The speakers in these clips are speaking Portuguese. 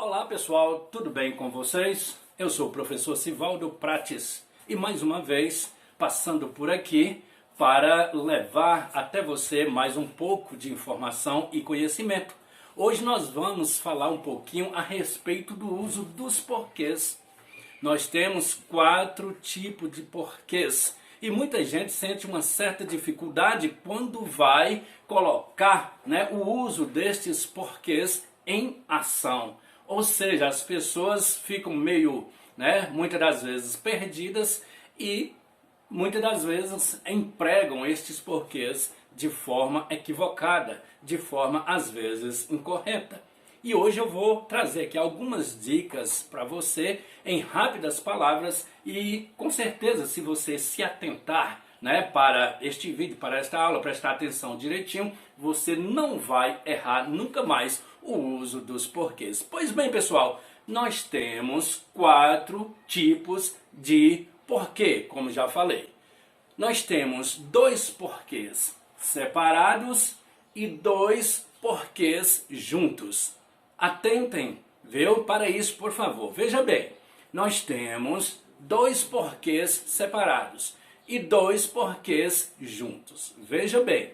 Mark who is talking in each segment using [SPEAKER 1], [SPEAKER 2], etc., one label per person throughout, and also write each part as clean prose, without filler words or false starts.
[SPEAKER 1] Olá pessoal, tudo bem com vocês? Eu sou o professor Sivaldo Prates e mais uma vez passando por aqui para levar até você mais um pouco de informação e conhecimento. Hoje nós vamos falar um pouquinho a respeito do uso dos porquês. Nós temos 4 tipos de porquês e muita gente sente uma certa dificuldade quando vai colocar, o uso destes porquês em ação. Ou seja, as pessoas ficam meio, muitas das vezes perdidas e muitas das vezes empregam estes porquês de forma equivocada, de forma às vezes incorreta. E hoje eu vou trazer aqui algumas dicas para você em rápidas palavras e com certeza se você se atentar para este vídeo, para esta aula, prestar atenção direitinho, você não vai errar nunca mais o uso dos porquês. Pois bem, pessoal, nós temos 4 tipos de porquê, como já falei. Nós temos 2 porquês separados e 2 porquês juntos. Atentem, viu? Para isso, por favor. Veja bem, nós temos 2 porquês separados e 2 porquês juntos. Veja bem,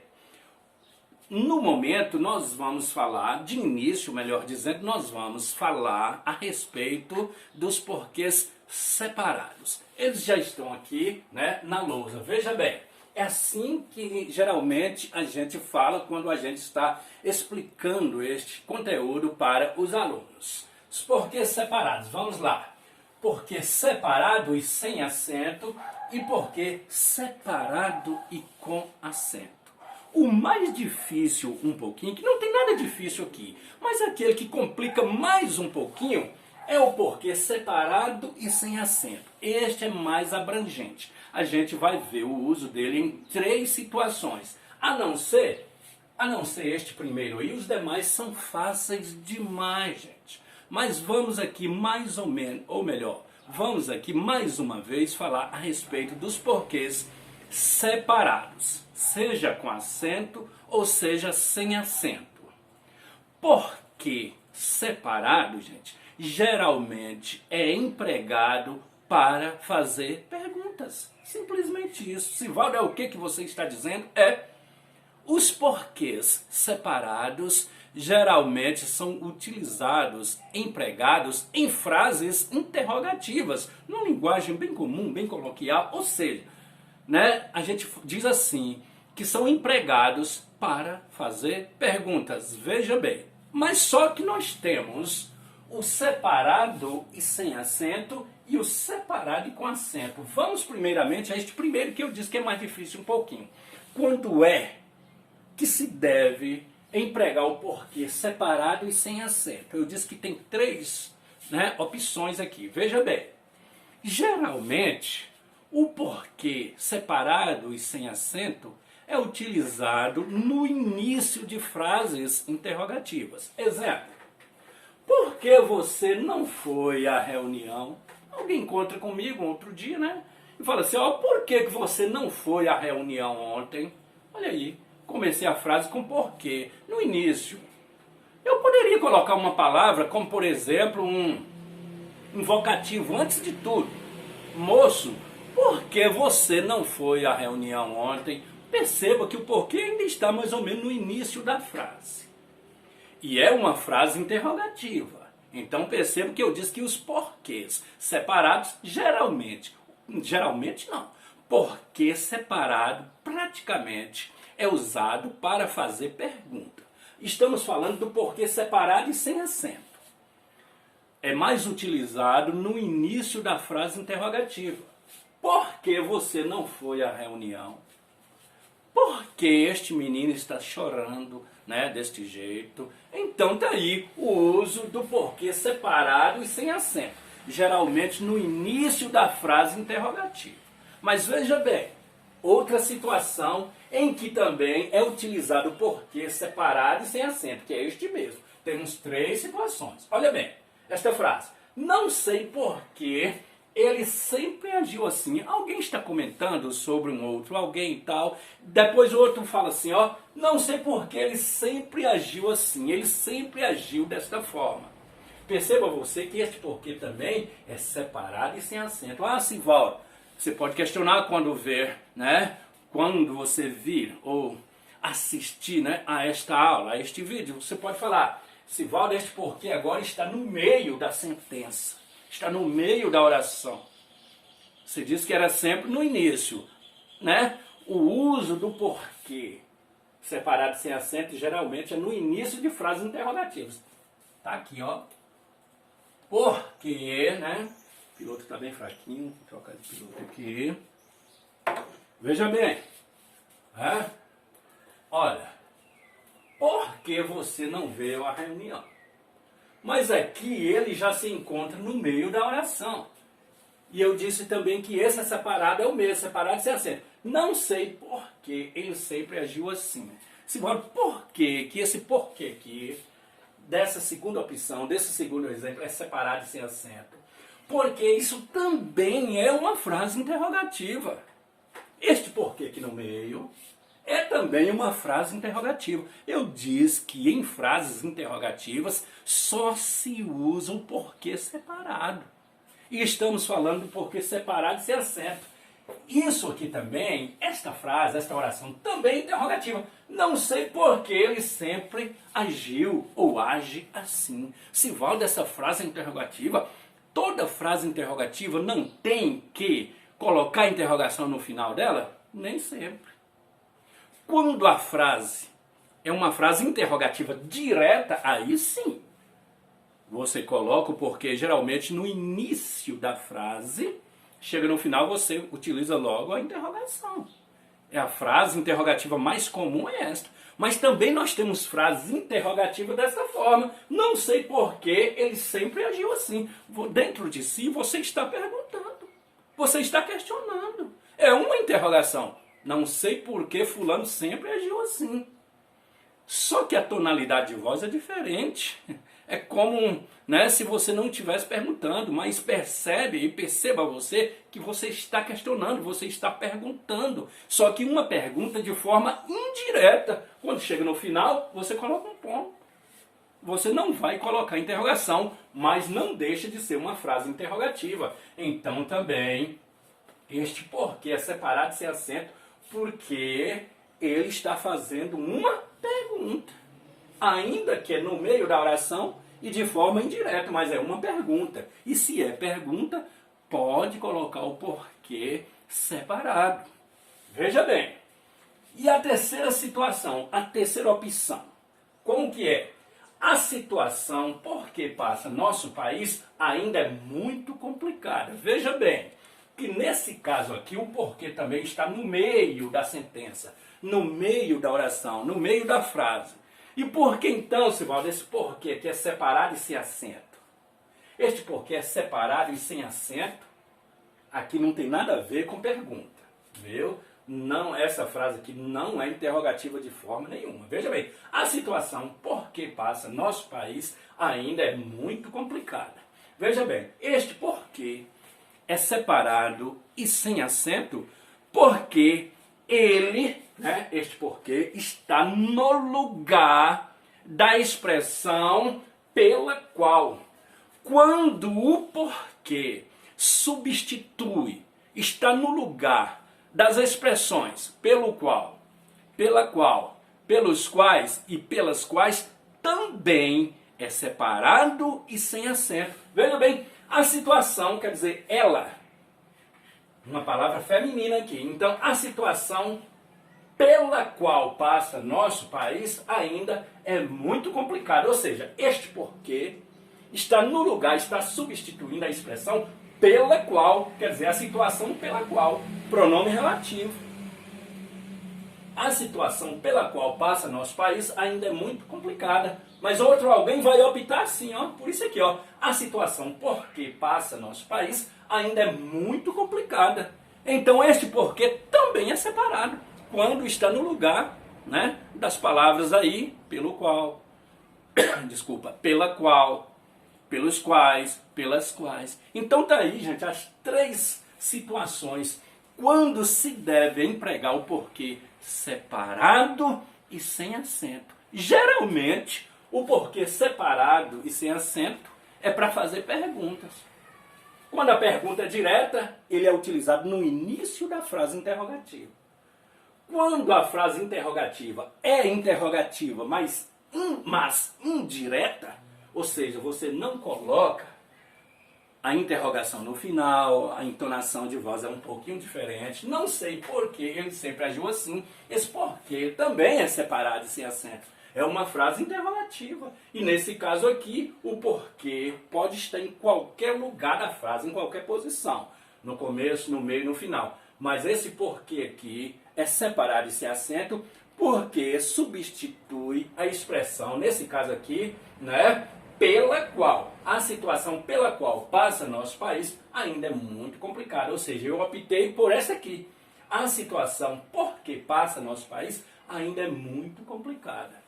[SPEAKER 1] no momento nós vamos falar, de início, melhor dizendo, nós vamos falar a respeito dos porquês separados. Eles já estão aqui, na lousa. Veja bem, é assim que geralmente a gente fala quando a gente está explicando este conteúdo para os alunos. Os porquês separados, vamos lá. Porquê separado e sem acento e porquê separado e com acento. O mais difícil um pouquinho, que não tem nada difícil aqui, mas aquele que complica mais um pouquinho é o porquê separado e sem acento. Este é mais abrangente. A gente vai ver o uso dele em 3 situações. A não ser este primeiro aí, os demais são fáceis demais, gente. Mas vamos aqui mais ou menos, ou melhor, vamos aqui mais uma vez falar a respeito dos porquês separados, seja com acento ou seja sem acento. Porquê separado, gente, geralmente é empregado para fazer perguntas. Simplesmente isso. Sivaldo, é o que você está dizendo? Os porquês separados geralmente são utilizados, empregados em frases interrogativas, numa linguagem bem comum, bem coloquial, ou seja, a gente diz assim, que são empregados para fazer perguntas. Veja bem, mas só que nós temos o separado e sem acento e o separado e com acento. Vamos primeiramente a este primeiro que eu disse que é mais difícil um pouquinho. Quando é que se deve empregar o porquê separado e sem acento? Eu disse que tem 3 opções aqui. Veja bem, geralmente o porquê separado e sem acento é utilizado no início de frases interrogativas. Exemplo, por que você não foi à reunião? Alguém encontra comigo outro dia, e fala assim, por que você não foi à reunião ontem? Olha aí, comecei a frase com porquê, no início. Eu poderia colocar uma palavra como, por exemplo, um vocativo antes de tudo. Moço, por que você não foi à reunião ontem? Perceba que o porquê ainda está mais ou menos no início da frase. E é uma frase interrogativa. Então perceba que eu disse que os porquês separados geralmente não. Porquê separado praticamente é usado para fazer pergunta. Estamos falando do porquê separado e sem acento. É mais utilizado no início da frase interrogativa. Por que você não foi à reunião? Por que este menino está chorando, deste jeito? Então tá aí o uso do porquê separado e sem acento. Geralmente no início da frase interrogativa. Mas veja bem, outra situação em que também é utilizado o porquê separado e sem acento, que é este mesmo. Temos 3 situações. Olha bem, esta frase. Não sei porquê ele sempre agiu assim. Alguém está comentando sobre um outro, alguém e tal. Depois o outro fala assim, não sei porquê ele sempre agiu assim. Ele sempre agiu desta forma. Perceba você que este porquê também é separado e sem acento. Ah, Sivaldo, você pode questionar quando ver, né? Quando você vir ou assistir, né, a esta aula, a este vídeo, você pode falar, Sivaldo, este porquê agora está no meio da sentença, está no meio da oração. Você disse que era sempre no início, né? O uso do porquê separado sem acento geralmente é no início de frases interrogativas. Tá aqui, ó. Porque, né? O piloto está bem fraquinho. Vou trocar de piloto aqui. Veja bem. É? Olha. Por que você não veio à reunião? Mas aqui ele já se encontra no meio da oração. E eu disse também que esse separado é o mesmo, separado sem acento. Não sei por que ele sempre agiu assim. Segundo, por que esse porquê aqui, dessa segunda opção, desse segundo exemplo, é separado e sem acento? Porque isso também é uma frase interrogativa. Este porquê aqui no meio é também uma frase interrogativa. Eu disse que em frases interrogativas só se usa o porquê separado. E estamos falando do porquê separado e sem acento. Isso aqui também, esta frase, esta oração também é interrogativa. Não sei por que ele sempre agiu ou age assim. Sivaldo, essa frase interrogativa, toda frase interrogativa não tem que colocar interrogação no final dela? Nem sempre. Quando a frase é uma frase interrogativa direta, aí sim. Você coloca o porquê geralmente no início da frase, chega no final você utiliza logo a interrogação. É a frase interrogativa mais comum é esta. Mas também nós temos frases interrogativas dessa forma. Não sei porquê ele sempre agiu assim. Dentro de si você está perguntando. Você está questionando. É uma interrogação. Não sei por que fulano sempre agiu assim. Só que a tonalidade de voz é diferente. É como, né, se você não estivesse perguntando, mas percebe e perceba você que você está questionando, você está perguntando. Só que uma pergunta de forma indireta. Quando chega no final, você coloca um ponto. Você não vai colocar interrogação, mas não deixa de ser uma frase interrogativa. Então também, este porquê é separado sem acento, porque ele está fazendo uma pergunta. Ainda que é no meio da oração e de forma indireta, mas é uma pergunta. E se é pergunta, pode colocar o porquê separado. Veja bem. E a terceira situação, a terceira opção, como que é? A situação por que passa nosso país ainda é muito complicada. Veja bem, que nesse caso aqui o porquê também está no meio da sentença, no meio da oração, no meio da frase. E por que então, Sivaldo, esse porquê que é separado e sem acento? Este porquê é separado e sem acento, aqui não tem nada a ver com pergunta, viu? Não, essa frase aqui não é interrogativa de forma nenhuma. Veja bem, a situação por que passa nosso país ainda é muito complicada. Veja bem, este porquê é separado e sem acento porque ele, né, este porquê, está no lugar da expressão pela qual. Quando o porquê substitui, está no lugar das expressões pelo qual, pela qual, pelos quais e pelas quais, também é separado e sem acento. Veja bem, a situação quer dizer ela. Uma palavra feminina aqui. Então, a situação pela qual passa nosso país ainda é muito complicada. Ou seja, este porquê está no lugar, está substituindo a expressão pela qual, quer dizer, a situação pela qual, pronome relativo. A situação pela qual passa nosso país ainda é muito complicada. Mas outro alguém vai optar assim, ó, por isso aqui, ó. A situação por que passa nosso país ainda é muito complicada. Então este porquê também é separado quando está no lugar, né, das palavras aí, pelo qual, desculpa, pela qual, pelos quais, pelas quais. Então tá aí, gente, as três situações quando se deve empregar o porquê separado e sem acento. Geralmente, o porquê separado e sem acento é para fazer perguntas. Quando a pergunta é direta, ele é utilizado no início da frase interrogativa. Quando a frase interrogativa é interrogativa, mas indireta, ou seja, você não coloca a interrogação no final, a entonação de voz é um pouquinho diferente, não sei porquê, ele sempre agiu assim, esse porquê também é separado e sem acento. É uma frase interrogativa. E nesse caso aqui, o porquê pode estar em qualquer lugar da frase, em qualquer posição. No começo, no meio e no final. Mas esse porquê aqui é separado e sem acento porque substitui a expressão, nesse caso aqui, né, pela qual, a situação pela qual passa nosso país ainda é muito complicada. Ou seja, eu optei por essa aqui. A situação por que passa nosso país ainda é muito complicada.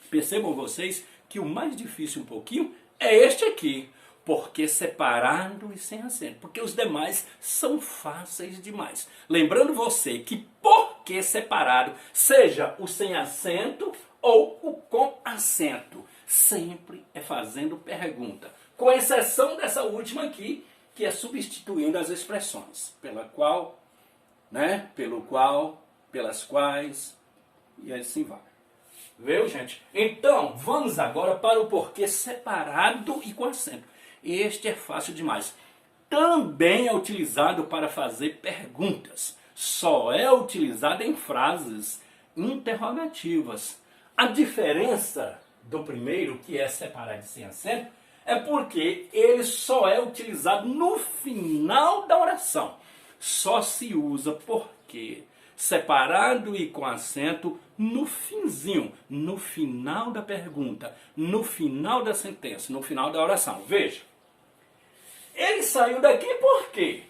[SPEAKER 1] Percebam vocês que o mais difícil um pouquinho é este aqui, porque separado e sem acento, porque os demais são fáceis demais. Lembrando você que porque separado, seja o sem acento ou o com acento, sempre é fazendo pergunta, com exceção dessa última aqui, que é substituindo as expressões, pela qual, né, pelo qual, pelas quais, e assim vai. Viu, gente? Então, vamos agora para o porquê separado e com acento. Este é fácil demais. Também é utilizado para fazer perguntas. Só é utilizado em frases interrogativas. A diferença do primeiro, que é separado e sem acento, é porque ele só é utilizado no final da oração. Só se usa porque separado e com acento no finzinho, no final da pergunta, no final da sentença, no final da oração. Veja, ele saiu daqui por quê?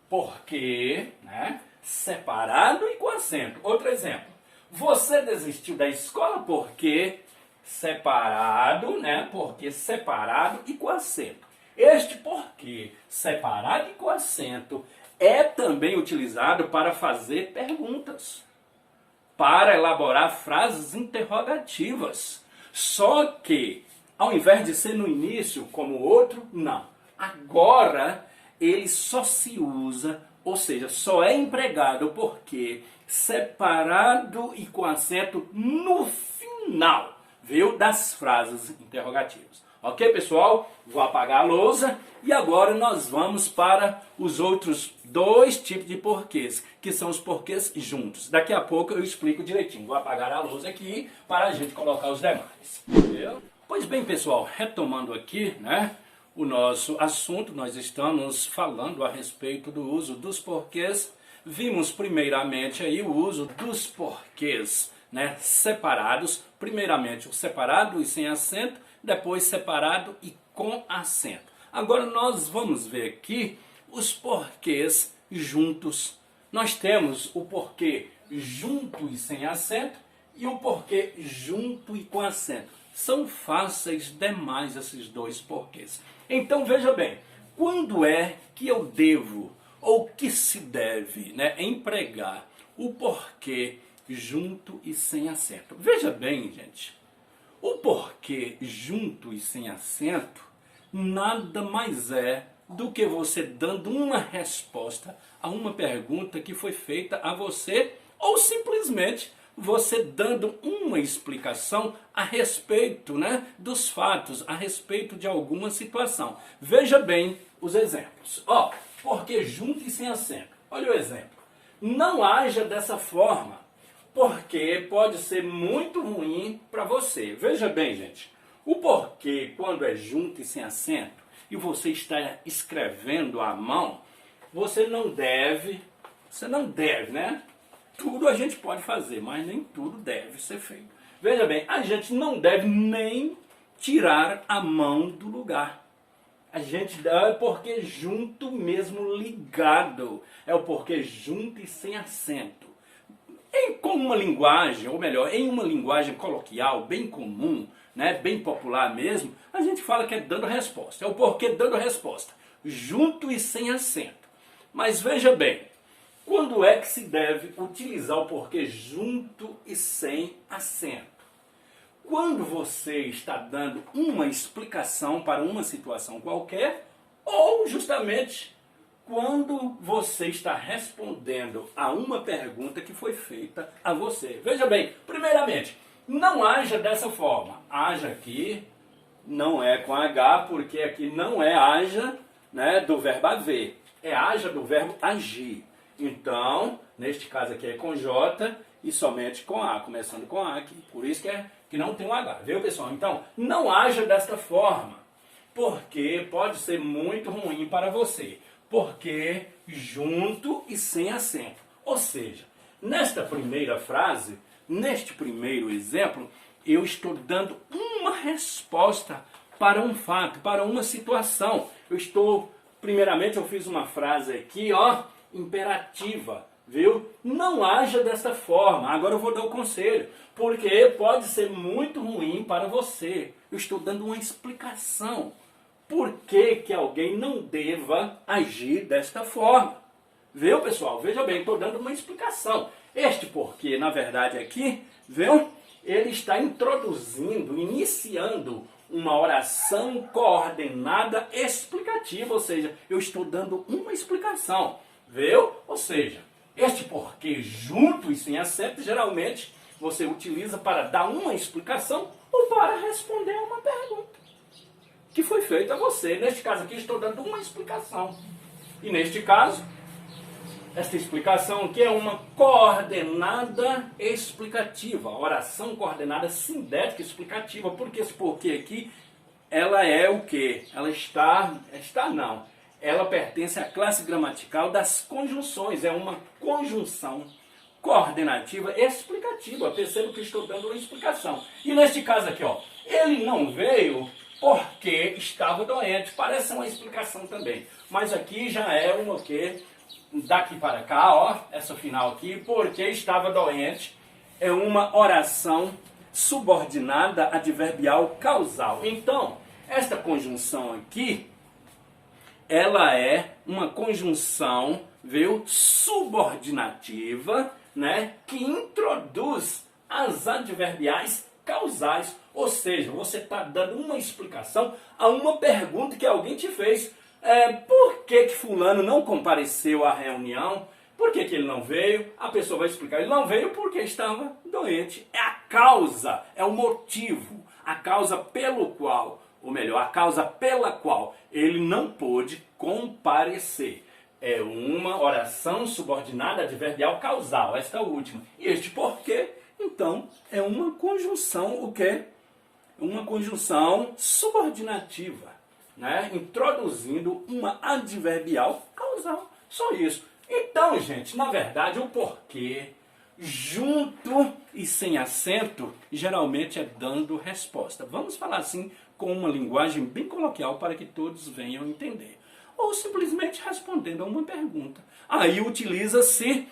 [SPEAKER 1] Porque, né, separado e com acento. Outro exemplo, você desistiu da escola porque separado, né, porque separado e com acento. Este porquê, separado e com acento, é também utilizado para fazer perguntas, para elaborar frases interrogativas. Só que, ao invés de ser no início como o outro, não. Agora, ele só se usa, ou seja, só é empregado porque separado e com acento no final, viu, das frases interrogativas. Ok, pessoal? Vou apagar a lousa e agora nós vamos para os outros dois tipos de porquês, que são os porquês juntos. Daqui a pouco eu explico direitinho. Vou apagar a lousa aqui para a gente colocar os demais. Entendeu? Pois bem, pessoal, retomando aqui, né, o nosso assunto, nós estamos falando a respeito do uso dos porquês. Vimos primeiramente aí o uso dos porquês, né, separados. Primeiramente o separado e sem acento, depois separado e com acento. Agora nós vamos ver aqui os porquês juntos. Nós temos o porquê junto e sem acento e o porquê junto e com acento. São fáceis demais esses dois porquês. Então veja bem, quando é que eu devo ou que se deve, né, empregar o porquê junto e sem acento? Veja bem, gente. O porquê junto e sem acento nada mais é do que você dando uma resposta a uma pergunta que foi feita a você ou simplesmente você dando uma explicação a respeito, né, dos fatos, a respeito de alguma situação. Veja bem os exemplos. Ó, porquê junto e sem acento. Olha o exemplo. Não haja dessa forma, porque pode ser muito ruim para você. Veja bem, gente, o porquê, quando é junto e sem acento, e você está escrevendo à mão, você não deve, né? Tudo a gente pode fazer, mas nem tudo deve ser feito. Veja bem, a gente não deve nem tirar a mão do lugar. A gente dá porque junto mesmo ligado. É o porquê junto e sem acento. Com uma linguagem, ou melhor, em uma linguagem coloquial, bem comum, né, bem popular mesmo, a gente fala que é dando resposta. É o porquê dando resposta. Junto e sem acento. Mas veja bem, quando é que se deve utilizar o porquê junto e sem acento? quando você está dando uma explicação para uma situação qualquer, ou justamente quando você está respondendo a uma pergunta que foi feita a você. Veja bem, primeiramente, não haja dessa forma. Haja aqui, não é com H, porque aqui não é haja, né, do verbo haver. É haja do verbo agir. Então, neste caso aqui é com J e somente com A, começando com A aqui. Por isso que não tem um H, viu, pessoal? Então, não haja desta forma, porque pode ser muito ruim para você. Porque junto e sem acento. Ou seja, nesta primeira frase, neste primeiro exemplo, eu estou dando uma resposta para um fato, para uma situação. Primeiramente eu fiz uma frase aqui, ó, imperativa, viu? Não haja dessa forma. Agora eu vou dar o conselho, porque pode ser muito ruim para você. Eu estou dando uma explicação. Por que alguém não deva agir desta forma? Viu, pessoal? Veja bem, estou dando uma explicação. Este porquê, na verdade, aqui, viu? Ele está iniciando uma oração coordenada explicativa, ou seja, eu estou dando uma explicação, viu? Ou seja, este porquê junto e sem acento, geralmente você utiliza para dar uma explicação ou para responder a uma pergunta que foi feita a você. Neste caso aqui, estou dando uma explicação. E neste caso, esta explicação aqui é uma coordenada explicativa, oração coordenada sindética explicativa, porque esse porquê aqui, ela é o quê? Ela pertence à classe gramatical das conjunções, é uma conjunção coordenativa explicativa. Perceba que estou dando uma explicação. E neste caso aqui, ó, ele não veio porque estava doente, parece uma explicação também, mas aqui já é uma que daqui para cá, ó, essa final aqui, porque estava doente, é uma oração subordinada adverbial causal. Então, esta conjunção aqui, ela é uma conjunção, viu, subordinativa, né, que introduz as adverbiais causais. Ou seja, você está dando uma explicação a uma pergunta que alguém te fez. Por que fulano não compareceu à reunião? Por que ele não veio? A pessoa vai explicar. Ele não veio porque estava doente. É a causa, é o motivo. A causa pelo qual, ou melhor, a causa pela qual ele não pôde comparecer. É uma oração subordinada adverbial causal, esta última. E este porquê, então, é uma conjunção, o quê? Uma conjunção subordinativa, né? Introduzindo uma adverbial causal. Só isso. Então, gente, na verdade, o porquê, junto e sem acento, geralmente é dando resposta. Vamos falar assim com uma linguagem bem coloquial para que todos venham entender. Ou simplesmente respondendo a uma pergunta. Aí utiliza-se,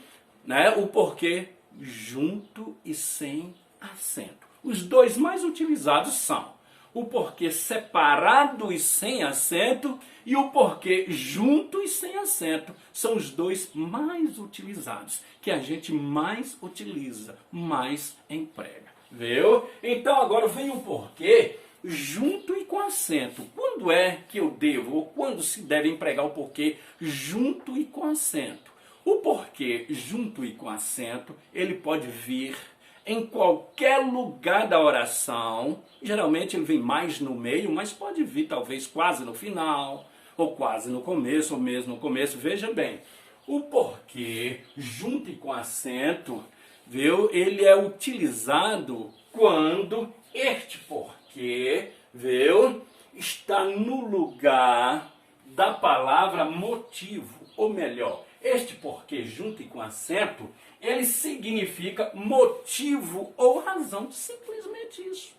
[SPEAKER 1] né, o porquê junto e sem acento. Os dois mais utilizados são o porquê separado e sem acento e o porquê junto e sem acento. São os dois mais utilizados, que a gente mais utiliza, mais emprega. Viu? Então agora vem o porquê junto e com acento. Quando é que eu devo, ou quando se deve empregar o porquê junto e com acento? O porquê junto e com acento, ele pode vir em qualquer lugar da oração. Geralmente ele vem mais no meio, mas pode vir talvez quase no final, ou quase no começo, ou mesmo no começo. Veja bem, o porquê junto e com acento, viu? Ele é utilizado quando este porquê, viu, está no lugar da palavra motivo, ou melhor, este porquê junto e com acento, ele significa motivo ou razão, simplesmente isso.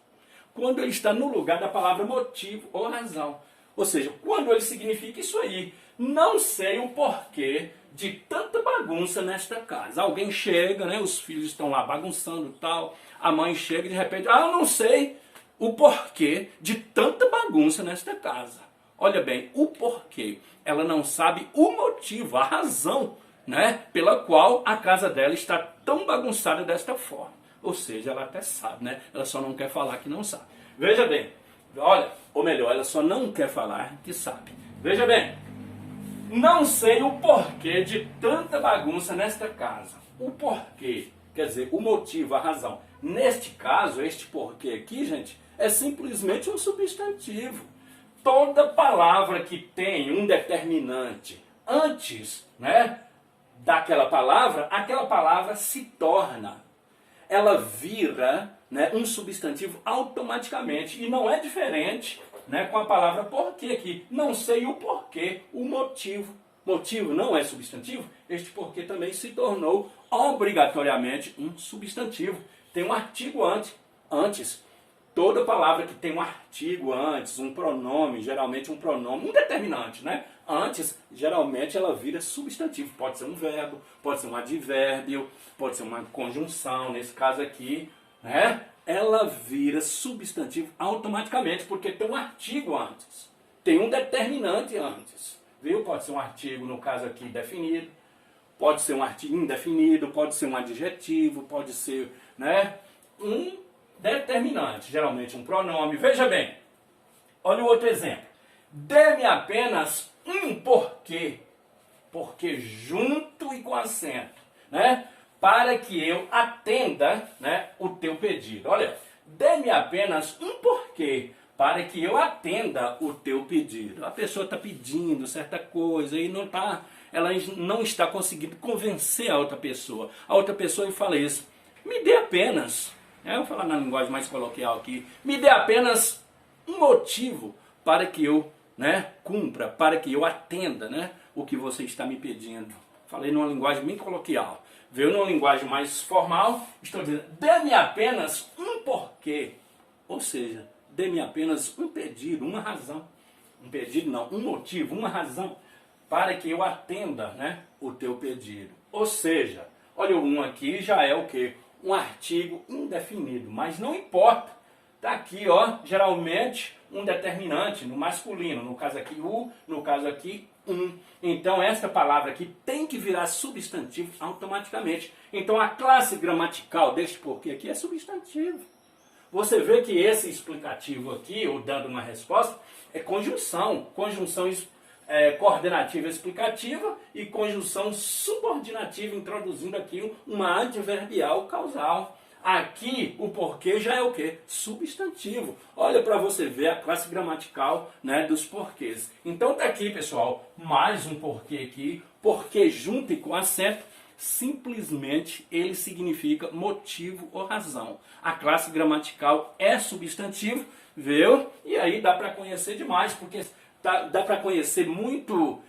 [SPEAKER 1] Quando ele está no lugar da palavra motivo ou razão. Ou seja, quando ele significa isso aí. Não sei o porquê de tanta bagunça nesta casa. Alguém chega, né, os filhos estão lá bagunçando e tal, a mãe chega e de repente, eu não sei o porquê de tanta bagunça nesta casa. Olha bem, o porquê. Ela não sabe o motivo, a razão, né, pela qual a casa dela está tão bagunçada desta forma. Ou seja, ela até sabe, né? Ela só não quer falar que não sabe. Veja bem, olha, ou melhor, ela só não quer falar que sabe. Veja bem, não sei o porquê de tanta bagunça nesta casa. O porquê, quer dizer, o motivo, a razão. Neste caso, este porquê aqui, gente, é simplesmente um substantivo. Toda palavra que tem um determinante antes, né, daquela palavra, aquela palavra se torna, ela vira, né, um substantivo automaticamente. E não é diferente, né, com a palavra porquê aqui. Não sei o porquê, o motivo. Motivo não é substantivo, este porquê também se tornou obrigatoriamente um substantivo. Tem um artigo antes. Toda palavra que tem um artigo antes, um pronome, geralmente um pronome, um determinante, né? Antes, geralmente ela vira substantivo. Pode ser um verbo, pode ser um advérbio, pode ser uma conjunção, nesse caso aqui, né? Ela vira substantivo automaticamente, porque tem um artigo antes. Tem um determinante antes. Viu? Pode ser um artigo, no caso aqui, definido. Pode ser um artigo indefinido, pode ser um adjetivo, pode ser, né, um determinante, geralmente um pronome. Veja bem, olha o outro exemplo. Dê-me apenas um porquê, porquê junto e com acento, né, para que eu atenda, né, o teu pedido. Olha, dê-me apenas um porquê, para que eu atenda o teu pedido. A pessoa está pedindo certa coisa e ela não está conseguindo convencer a outra pessoa. A outra pessoa fala isso, me dê apenas... Eu vou falar na linguagem mais coloquial aqui. Me dê apenas um motivo para que eu, né, cumpra, para que eu atenda, né, o que você está me pedindo. Falei numa linguagem bem coloquial. Veio numa linguagem mais formal, estou dizendo, dê-me apenas um porquê. Ou seja, dê-me apenas um pedido, uma razão. Um pedido não, um motivo, uma razão para que eu atenda, né, o teu pedido. Ou seja, olha o um aqui já é o quê? Um artigo indefinido, mas não importa. Está aqui, ó, geralmente um determinante no masculino, no caso aqui o, no caso aqui um. Então esta palavra aqui tem que virar substantivo automaticamente. Então a classe gramatical deste porquê aqui é substantivo. Você vê que esse explicativo aqui, ou dando uma resposta, é conjunção. Conjunção coordenativa explicativa e conjunção subordinativa, introduzindo aqui uma adverbial causal. Aqui o porquê já é o quê? Substantivo. Olha para você ver a classe gramatical, né, dos porquês. Então tá aqui, pessoal, mais um porquê aqui. Porquê junto e com acento, simplesmente ele significa motivo ou razão. A classe gramatical é substantivo, viu? E aí dá para conhecer demais, porque dá para conhecer muito,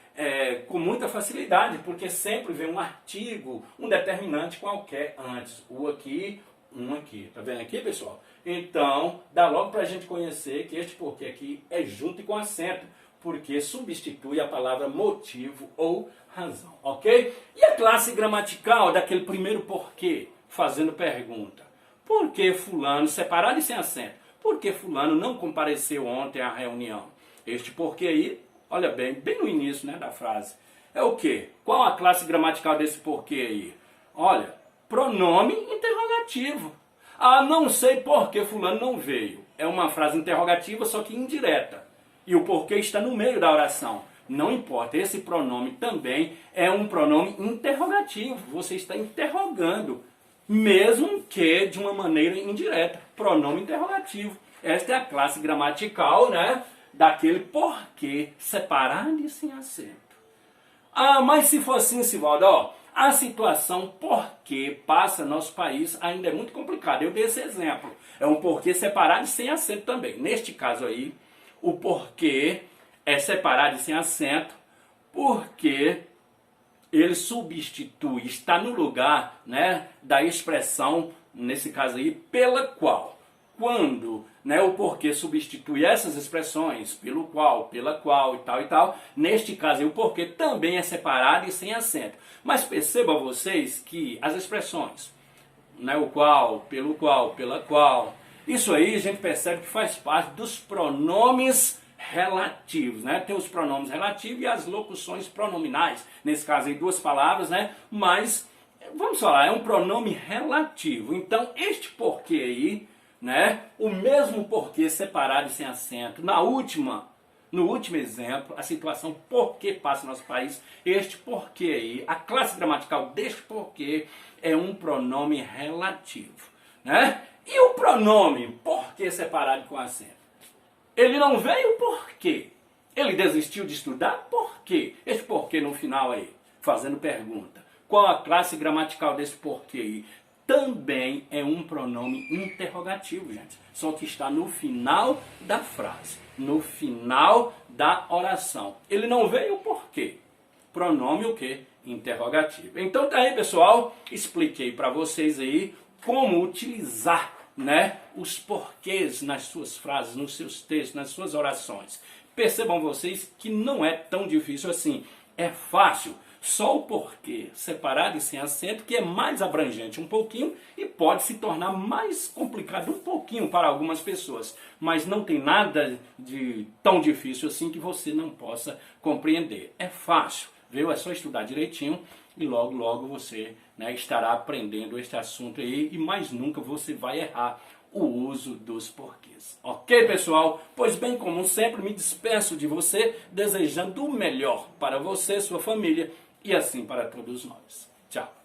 [SPEAKER 1] com muita facilidade, porque sempre vem um artigo, um determinante qualquer antes. O aqui, um aqui. Tá vendo aqui, pessoal? Então, dá logo para a gente conhecer que este porquê aqui é junto e com acento, porque substitui a palavra motivo ou razão, ok? E a classe gramatical daquele primeiro porquê, fazendo pergunta. Por que fulano, separado e sem acento, por que fulano não compareceu ontem à reunião? Este porquê aí, olha bem, bem no início, né, da frase, é o quê? Qual a classe gramatical desse porquê aí? Olha, pronome interrogativo. Ah, não sei por que fulano não veio. É uma frase interrogativa, só que indireta. E o porquê está no meio da oração. Não importa, esse pronome também é um pronome interrogativo. Você está interrogando, mesmo que de uma maneira indireta. Pronome interrogativo. Esta é a classe gramatical, né, daquele porquê separado e sem acento. Ah, mas se for assim, Sivaldo, ó, a situação porquê passa nosso país ainda é muito complicada. Eu dei esse exemplo. É um porquê separado e sem acento também. Neste caso aí, o porquê é separado e sem acento porque ele substitui, está no lugar, né, da expressão, nesse caso aí, pela qual. Quando, né, o porquê substitui essas expressões, pelo qual, pela qual e tal, neste caso aí, o porquê também é separado e sem acento. Mas percebam vocês que as expressões, né, o qual, pela qual, isso aí a gente percebe que faz parte dos pronomes relativos, né? Tem os pronomes relativos e as locuções pronominais, nesse caso aí duas palavras, né? Mas vamos falar, é um pronome relativo. Então, este porquê aí, né, o mesmo porquê separado e sem acento, no último exemplo, a situação porquê passa no nosso país, este porquê aí, a classe gramatical deste porquê é um pronome relativo, né? E o pronome porquê separado com acento? Ele não veio por quê? Ele desistiu de estudar por quê? Este porquê no final aí, fazendo pergunta. Qual a classe gramatical desse porquê aí? Também é um pronome interrogativo, gente. Só que está no final da frase, no final da oração. Ele não veio por quê? Pronome o quê? Interrogativo. Então tá aí, pessoal. Expliquei para vocês aí como utilizar, né, os porquês nas suas frases, nos seus textos, nas suas orações. Percebam vocês que não é tão difícil assim. É fácil. Só o porquê separado e sem acento que é mais abrangente um pouquinho e pode se tornar mais complicado um pouquinho para algumas pessoas. Mas não tem nada de tão difícil assim que você não possa compreender. É fácil, viu? É só estudar direitinho e logo, logo você, né, estará aprendendo este assunto aí e mais nunca você vai errar o uso dos porquês. Ok, pessoal? Pois bem, como sempre, me despeço de você desejando o melhor para você, sua família e assim para todos nós. Tchau!